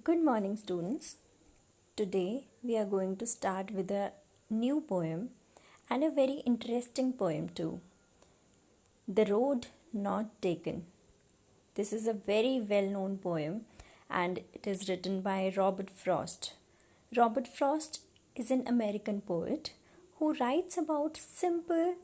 Good morning, students. Today we are going to start with a new poem and a very interesting poem too. The Road Not Taken. This is a very well known poem and it is written by Robert Frost. Robert Frost is an American poet who writes about simple,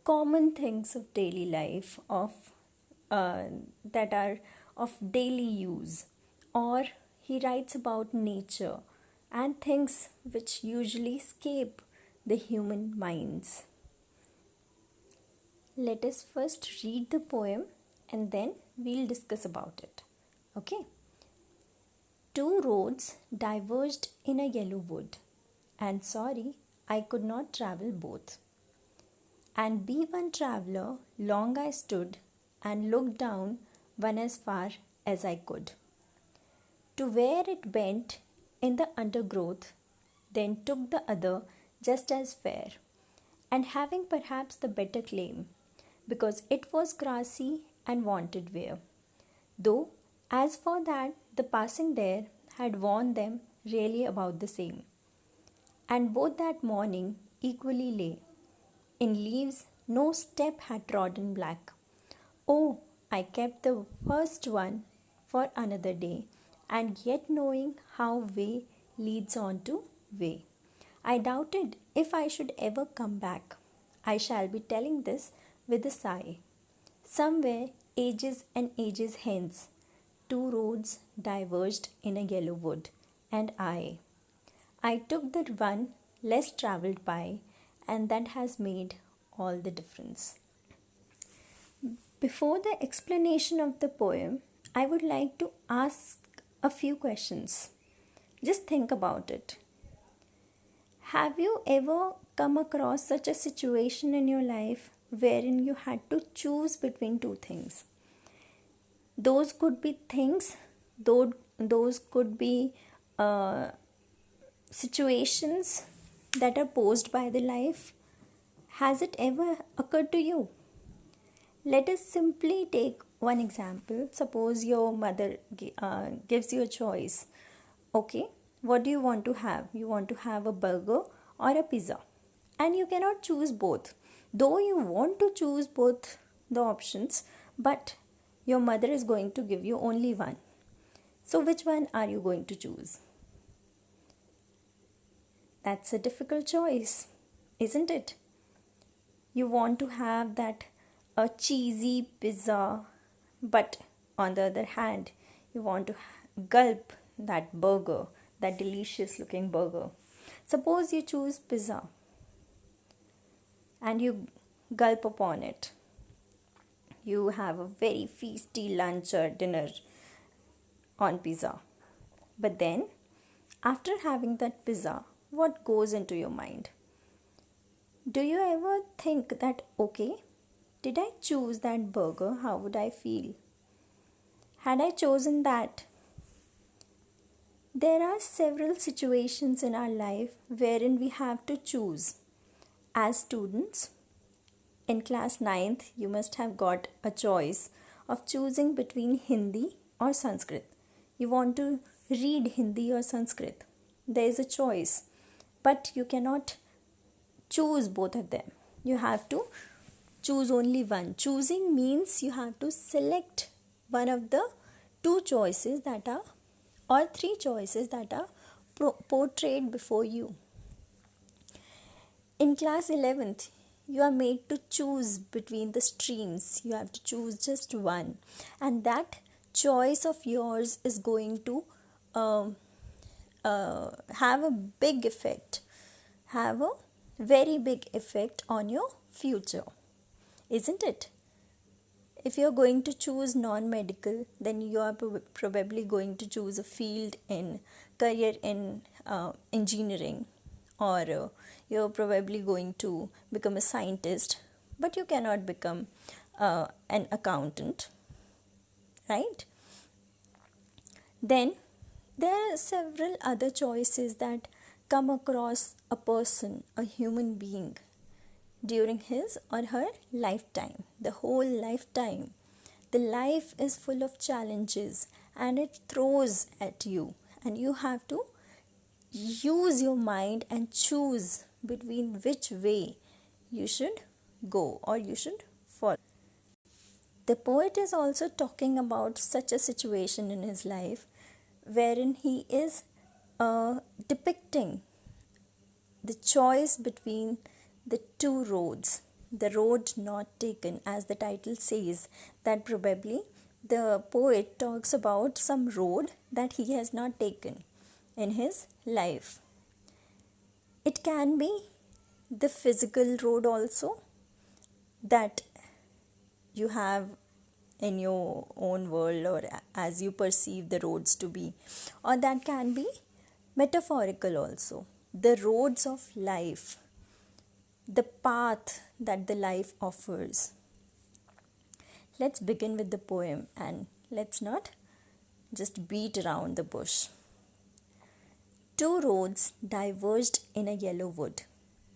common things of daily life, uh, that are of daily use, or he writes about nature and things which usually escape the human minds. Let us first read the poem and then we'll discuss about it. Okay? Two roads diverged in a yellow wood, and sorry, I could not travel both. And be one traveller, long I stood and looked down one as far as I could, to where it bent in the undergrowth, then took the other just as fair, and having perhaps the better claim, because it was grassy and wanted wear. Though, as for that, the passing there had warned them really about the same. And both that morning equally lay. In leaves no step had trodden black. Oh, I kept the first one for another day, and yet knowing how way leads on to way, I doubted if I should ever come back. I shall be telling this with a sigh. Somewhere, ages and ages hence, two roads diverged in a yellow wood, and I took the one less travelled by, and that has made all the difference. Before the explanation of the poem, I would like to ask a few questions. Just think about it. Have you ever come across such a situation in your life wherein you had to choose between two things? Those could be things, those could be situations that are posed by the life. Has it ever occurred to you? Let us simply take one example. Suppose your mother gives you a choice. Okay, what do you want to have? You want to have a burger or a pizza, and you cannot choose both. Though you want to choose both the options, but your mother is going to give you only one. So which one are you going to choose? That's a difficult choice, isn't it? You want to have that a cheesy pizza, but on the other hand, you want to gulp that burger, that delicious looking burger. Suppose you choose pizza and you gulp upon it. You have a very feasty lunch or dinner on pizza. But then, after having that pizza, what goes into your mind? Do you ever think that, okay, did I choose that burger? How would I feel? Had I chosen that? There are several situations in our life wherein we have to choose. As students, in class 9th, you must have got a choice of choosing between Hindi or Sanskrit. You want to read Hindi or Sanskrit. There is a choice, but you cannot choose both of them. You have to choose only one. Choosing means you have to select one of the two choices that are, or three choices that are portrayed before you. In class 11th, you are made to choose between the streams. You have to choose just one, and that choice of yours is going to have a big effect, have a very big effect on your future, isn't it? If you're going to choose non-medical, then you are probably going to choose a field in career in engineering, or you're probably going to become a scientist, but you cannot become an accountant, right? Then there are several other choices that come across a person, a human being, during his or her lifetime, the whole lifetime. The life is full of challenges and it throws at you and you have to use your mind and choose between which way you should go or you should follow. The poet is also talking about such a situation in his life wherein he is depicting the choice between the two roads, the road not taken, as the title says, that probably the poet talks about some road that he has not taken in his life. It can be the physical road also that you have in your own world or as you perceive the roads to be, or that can be metaphorical also, the roads of life, the path that the life offers. Let's begin with the poem and let's not just beat around the bush. Two roads diverged in a yellow wood.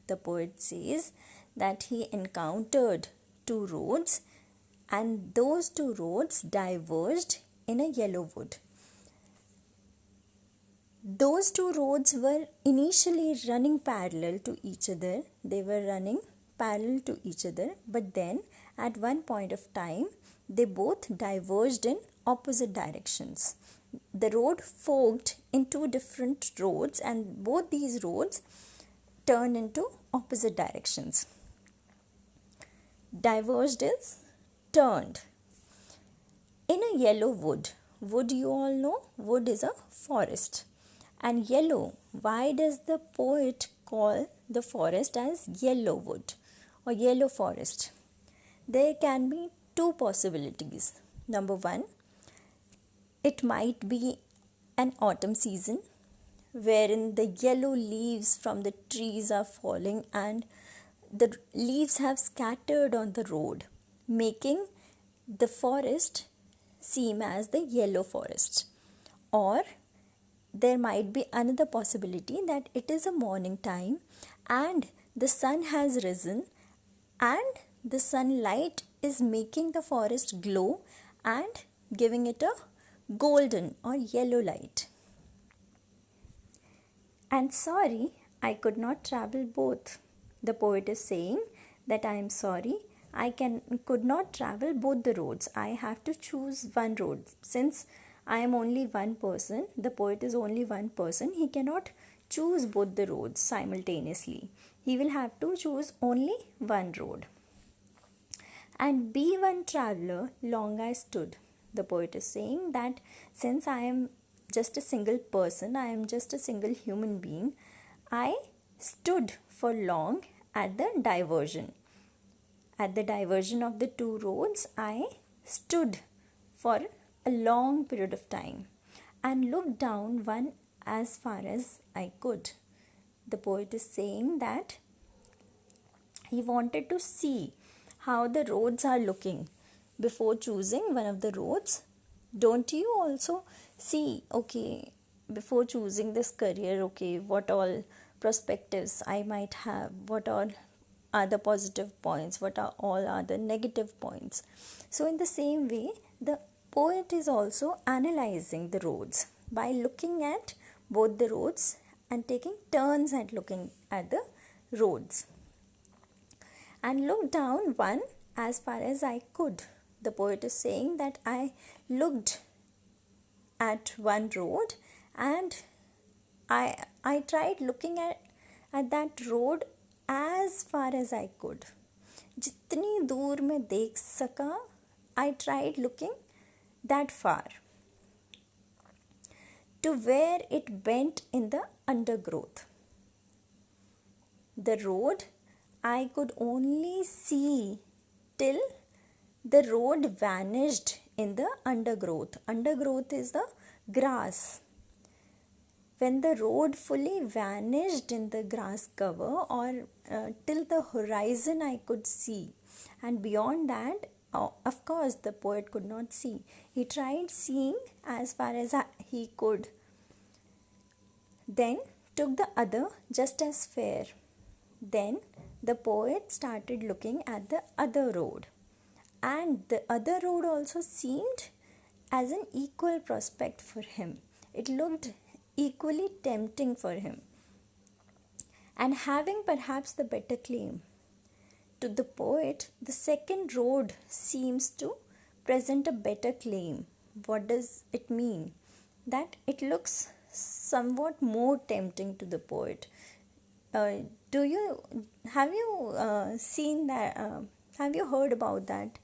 The poet says that he encountered two roads and those two roads diverged in a yellow wood. Those two roads were initially running parallel to each other. They were running parallel to each other, but then at one point of time, they both diverged in opposite directions. The road forked in two different roads, and both these roads turned into opposite directions. Diverged is turned. In a yellow wood, wood you all know, wood is a forest. And yellow, why does the poet call the forest as yellow wood or yellow forest? There can be two possibilities. Number one, it might be an autumn season wherein the yellow leaves from the trees are falling and the leaves have scattered on the road, making the forest seem as the yellow forest. Or there might be another possibility that it is a morning time and the sun has risen and the sunlight is making the forest glow and giving it a golden or yellow light. And sorry, I could not travel both. The poet is saying that I am sorry, I could not travel both the roads. I have to choose one road. Since I am only one person, the poet is only one person, he cannot choose both the roads simultaneously. He will have to choose only one road. And be one traveler, long I stood. The poet is saying that since I am just a single person, I am just a single human being, I stood for long at the diversion. At the diversion of the two roads, I stood for a long period of time and looked down one as far as I could. The poet is saying that he wanted to see how the roads are looking before choosing one of the roads. Don't you also see, okay, before choosing this career, okay, what all perspectives I might have, what all are the positive points, what are all are the negative points. So in the same way, the poet is also analyzing the roads by looking at both the roads and taking turns at looking at the roads. And looked down one as far as I could. The poet is saying that I looked at one road and I tried looking at that road as far as I could. जितनी दूर मैं देख सका, I tried looking that far to where it bent in the undergrowth. The road I could only see till the road vanished in the undergrowth. Undergrowth is the grass. When the road fully vanished in the grass cover or till the horizon I could see, and beyond that, of course, the poet could not see. He tried seeing as far as he could. Then took the other just as fair. Then the poet started looking at the other road, and the other road also seemed as an equal prospect for him. It looked equally tempting for him, and having perhaps the better claim. To the poet, the second road seems to present a better claim. What does it mean? That it looks somewhat more tempting to the poet. Uh, do you have you seen that? Have you heard about that?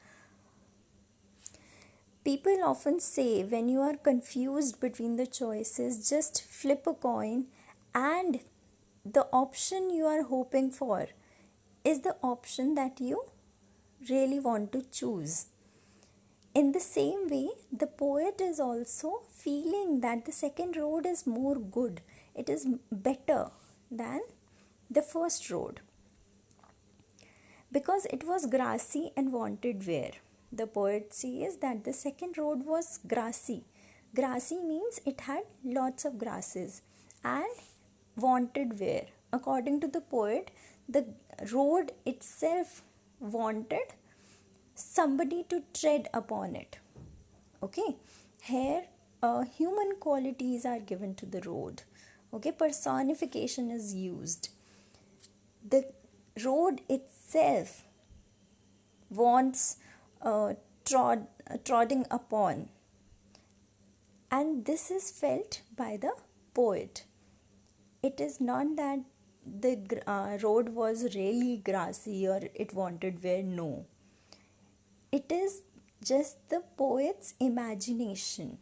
People often say when you are confused between the choices, just flip a coin, and the option you are hoping for is the option that you really want to choose. In the same way, the poet is also feeling that the second road is more good, it is better than the first road, because it was grassy and wanted wear. The poet says that the second road was grassy. Grassy means it had lots of grasses, and wanted wear. According to the poet, the road itself wanted somebody to tread upon it. Okay, here human qualities are given to the road. Okay, personification is used. The road itself wants trodding upon, and this is felt by the poet. It is not that the road was really grassy or it wanted wear. No, it is just the poet's imagination,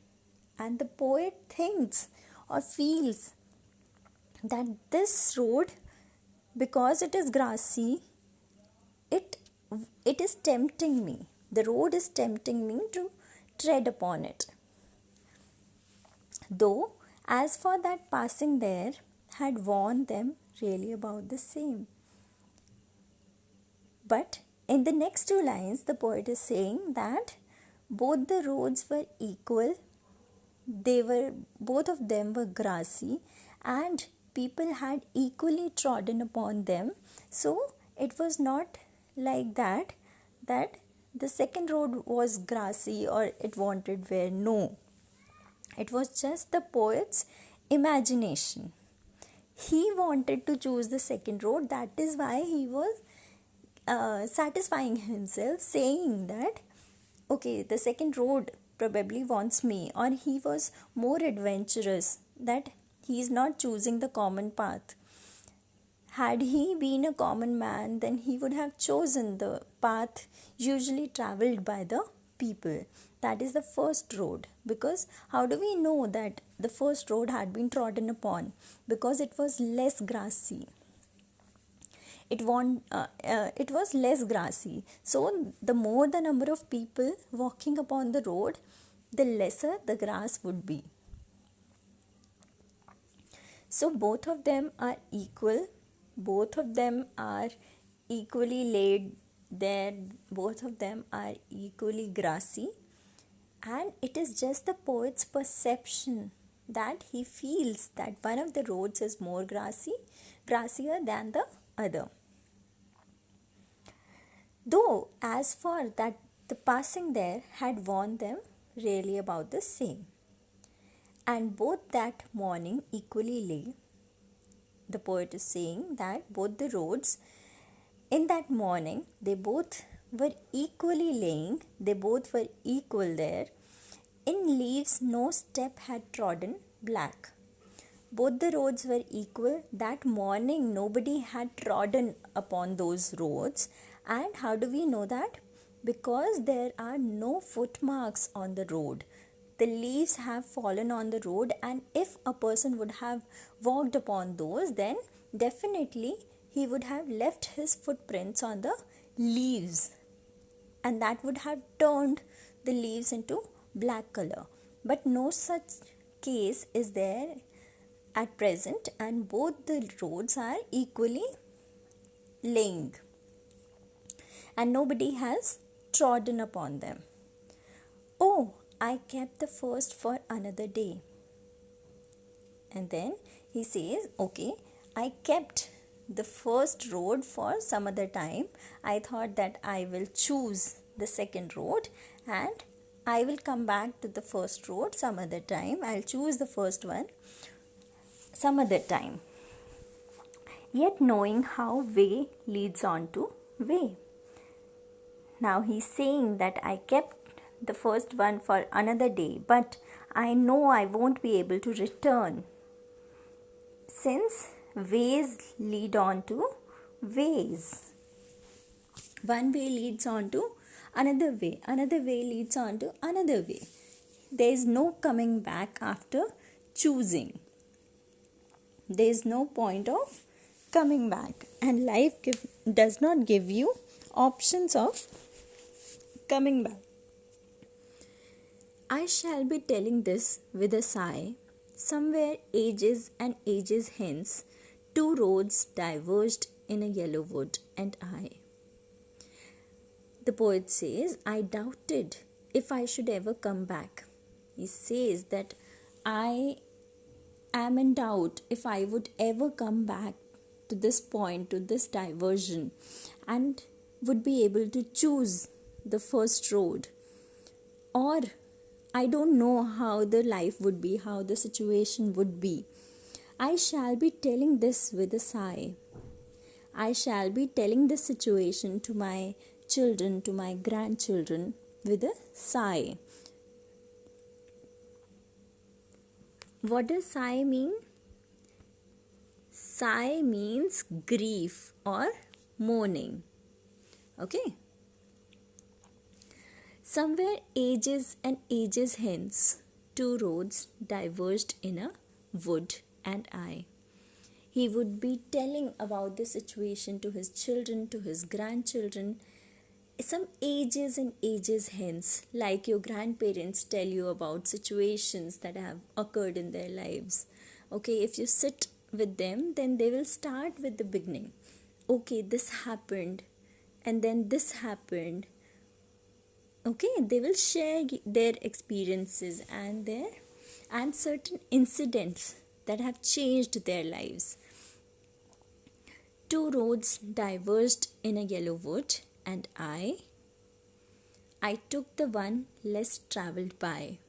and the poet thinks or feels that this road, because it is grassy, it is tempting me. The road is tempting me to tread upon it. Though, as for that passing there, had warned them really about the same. But in the next two lines, the poet is saying that both the roads were equal. Both of them were grassy, and people had equally trodden upon them. So it was not like that the second road was grassy or it wanted wear. No, it was just the poet's imagination. He wanted to choose the second road. That is why he was satisfying himself, saying that okay, the second road probably wants me, or he was more adventurous, that he is not choosing the common path. Had he been a common man, then he would have chosen the path usually traveled by the people. That is the first road. Because how do we know that the first road had been trodden upon? Because it was less grassy. It was less grassy. So the more the number of people walking upon the road, the lesser the grass would be. So both of them are equal. Both of them are equally laid there. Both of them are equally grassy. And it is just the poet's perception that he feels that one of the roads is more grassier than the other. Though, as for that, the passing there had warned them really about the same. And both that morning equally lay. The poet is saying that both the roads in that morning, they both were equally laying, they both were equal there. In leaves no step had trodden black. Both the roads were equal. That morning nobody had trodden upon those roads. And how do we know that? Because there are no footmarks on the road. The leaves have fallen on the road, and if a person would have walked upon those, then definitely he would have left his footprints on the leaves, and that would have turned the leaves into black color. But no such case is there at present, and both the roads are equally laying, and nobody has trodden upon them. Oh, I kept the first for another day. And then he says, okay, I kept the first road for some other time. I thought that I will choose the second road and I will come back to the first road some other time. I'll choose the first one some other time. Yet knowing how way leads on to way. Now he's saying that I kept the first one for another day, but I know I won't be able to return, since ways lead on to ways. One way leads on to another way leads on to another way. There is no coming back after choosing. There is no point of coming back, and life does not give you options of coming back. I shall be telling this with a sigh. Somewhere ages and ages hence, two roads diverged in a yellow wood, and I. The poet says, I doubted if I should ever come back. He says that I am in doubt if I would ever come back to this point, to this diversion, and would be able to choose the first road. Or I don't know how the life would be, how the situation would be. I shall be telling this with a sigh. I shall be telling this situation to my children, to my grandchildren, with a sigh. What does sigh mean? Sigh means grief or mourning. Okay. Somewhere ages and ages hence, two roads diverged in a wood, and I. He would be telling about the situation to his children, to his grandchildren, some ages and ages hence, like your grandparents tell you about situations that have occurred in their lives. Okay, if you sit with them, then they will start with the beginning. Okay, this happened, and then this happened. Okay, they will share their experiences and certain incidents that have changed their lives. Two roads diverged in a yellow wood, and I took the one less travelled by.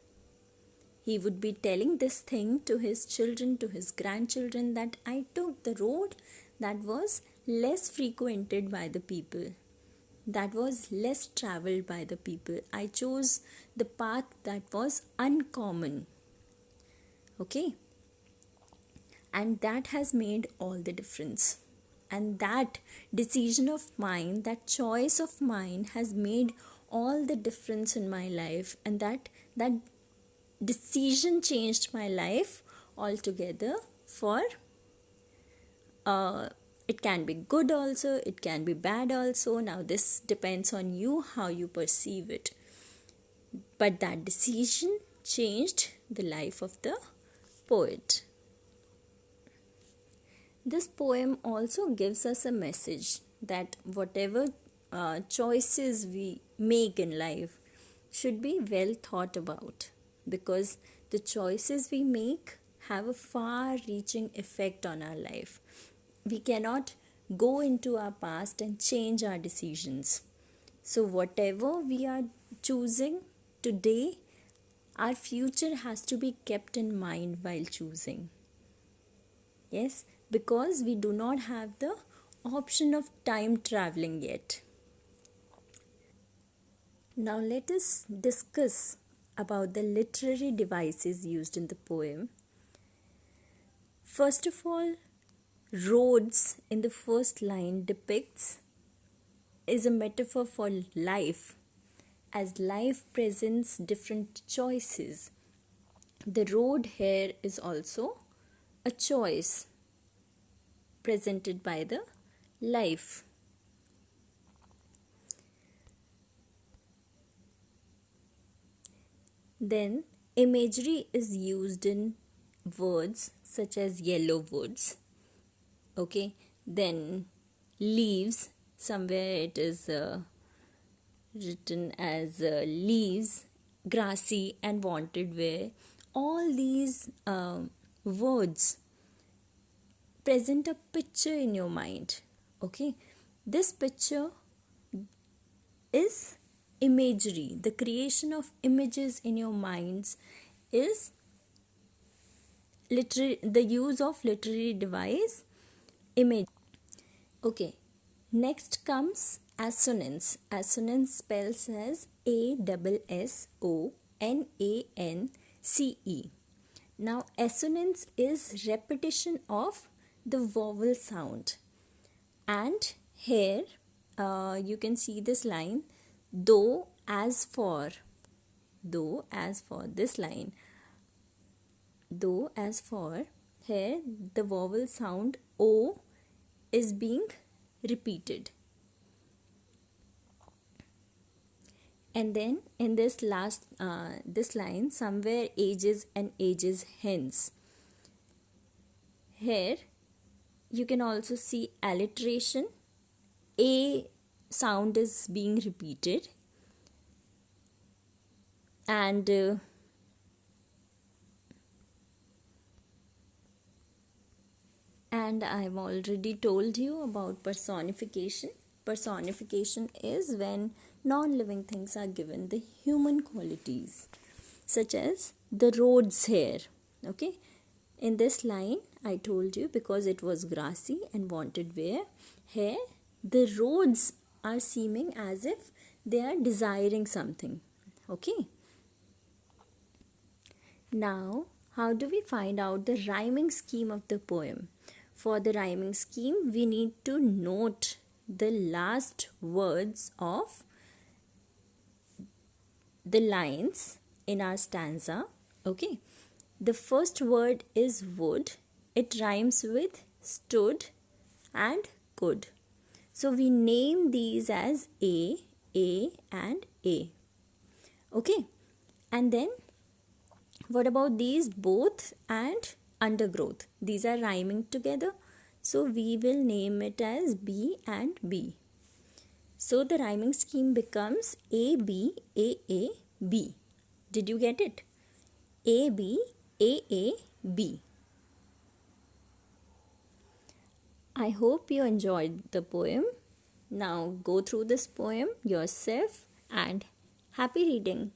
He would be telling this thing to his children, to his grandchildren, that I took the road that was less frequented by the people, that was less travelled by the people. I chose the path that was uncommon. Okay? And that has made all the difference. And that decision of mine, that choice of mine has made all the difference in my life. And that decision changed my life altogether for it can be good also, it can be bad also. Now this depends on you, how you perceive it. But that decision changed the life of the poet. This poem also gives us a message that whatever choices we make in life should be well thought about, because the choices we make have a far-reaching effect on our life. We cannot go into our past and change our decisions. So whatever we are choosing today, our future has to be kept in mind while choosing. Yes, because we do not have the option of time traveling yet. Now let us discuss about the literary devices used in the poem. First of all, roads in the first line is a metaphor for life, as life presents different choices. The road here is also a choice presented by the life. Then imagery is used in words such as yellow woods. Okay, then leaves, somewhere it is written as leaves, grassy and wanted wear. All these words present a picture in your mind. Okay, this picture is imagery. The creation of images in your minds is the use of literary device image. Okay, next comes assonance. Assonance spells as ASSONANCE. Now assonance is repetition of the vowel sound, and here you can see this line, though as for this line, though as for, here the vowel sound O is being repeated. And then in this last this line, somewhere ages and ages hence, here you can also see alliteration. A sound is being repeated, and I've already told you about personification. Personification is when non-living things are given the human qualities, such as the roads here. Okay, in this line I told you, because it was grassy and wanted wear, here the roads are seeming as if they are desiring something. Okay, now how do we find out the rhyming scheme of the poem? For the rhyming scheme, we need to note the last words of the lines in our stanza. Okay, the first word is wood. It rhymes with stood and could. So we name these as A, and A. Okay, and then what about these both and undergrowth? These are rhyming together, so we will name it as B and B. So the rhyming scheme becomes A, B, A, B. Did you get it? A, B, A, B. I hope you enjoyed the poem. Now go through this poem yourself and happy reading.